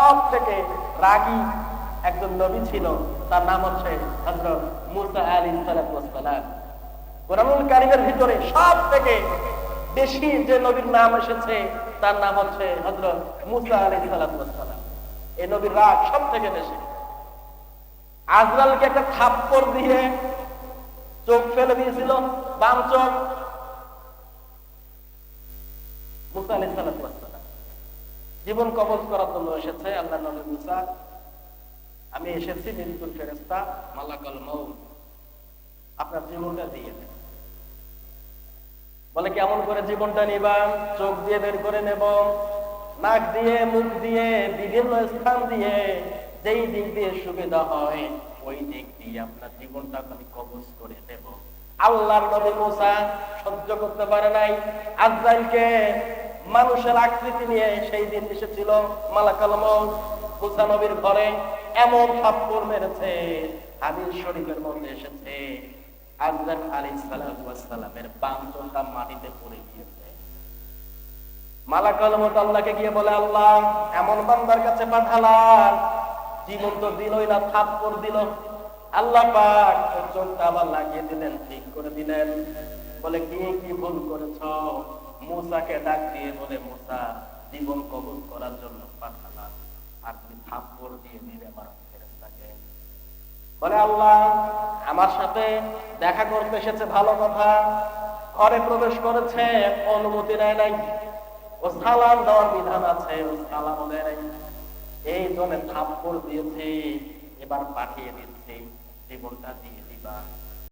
সব থেকে রাগী একজন নবী ছিল, তার নাম হচ্ছে হযরত মুসা আলাইহিস সালাম। কোরআনুল কারীমের ভিতরে সব থেকে বেশি যে নবীর নাম এসেছে তার নাম হচ্ছে হযরত মুসা আলাইহিস সালাম। এই নবীর রাগ সব থেকে বেশি। আজরাইলকে একটা থাপ্পড় দিয়ে চোখ ফেলে দিয়েছিল, বাম চোখ। মুসা আলাইহিস সালাম জীবন কবজ করার জন্য এসেছে। আল্লাহ নবী মুসা, আমি এসেছি মৃত্যুর ফেরেশতা মালাকুল মউত, আপনার জীবনটা দিয়ে দেন। বলে কেমন করে জীবনটা নিবা? চোখ দিয়ে বের করে নেব, নাক দিয়ে, মুখ দিয়ে, বিভিন্ন স্থান দিয়ে, যেই দিক দিয়ে সুবিধা হয় ওই দিক দিয়ে আপনার জীবনটা আমি কবজ করে নেব। আল্লাহর নবী মুসা সহ্য করতে পারে নাই। আজরাইলকে মানুষের আকৃতি নিয়ে সেই দিন এসেছিল মালাকুল মউত মুসা নবীর ঘরে, এমন থাপ্পড় মেরেছে, হাদিস শরীফের মধ্যে এসেছে আজরাইল আলাইহিস সালামের বাম চোখটা মাটিতে পড়ে গিয়েছে। মালাকুল মউত আল্লাহকে গিয়ে বলে, আল্লাহ এমন বান্দার কাছে পাঠালাম, জীবন তো দিলই না, থাপ্পড় দিল। আল্লাহ পাক ওর চোখটা আবার লাগিয়ে দিলেন, ঠিক করে দিলেন। বলে কি কি ভুল করেছ? মুসাকে ডাক দিয়ে বলে, মুসা জীবন কবজ করার জন্য পাঠালাম, আপনি থাপ্পড় দিয়ে দিলে আমার ফেরেশতাকে। বলে আল্লাহ আমার সাথে দেখা করতে এসেছে, ভালো কথা, ঘরে প্রবেশ করেছে, অনুমতি নেয় নাই, ও সালাম দেওয়ার বিধান আছে, ও সালাম দেয় নাই, এই জন্য থাপ্পড় দিয়েছে, এবার পাঠিয়ে দিচ্ছে, জীবনটা দিয়ে দিবা।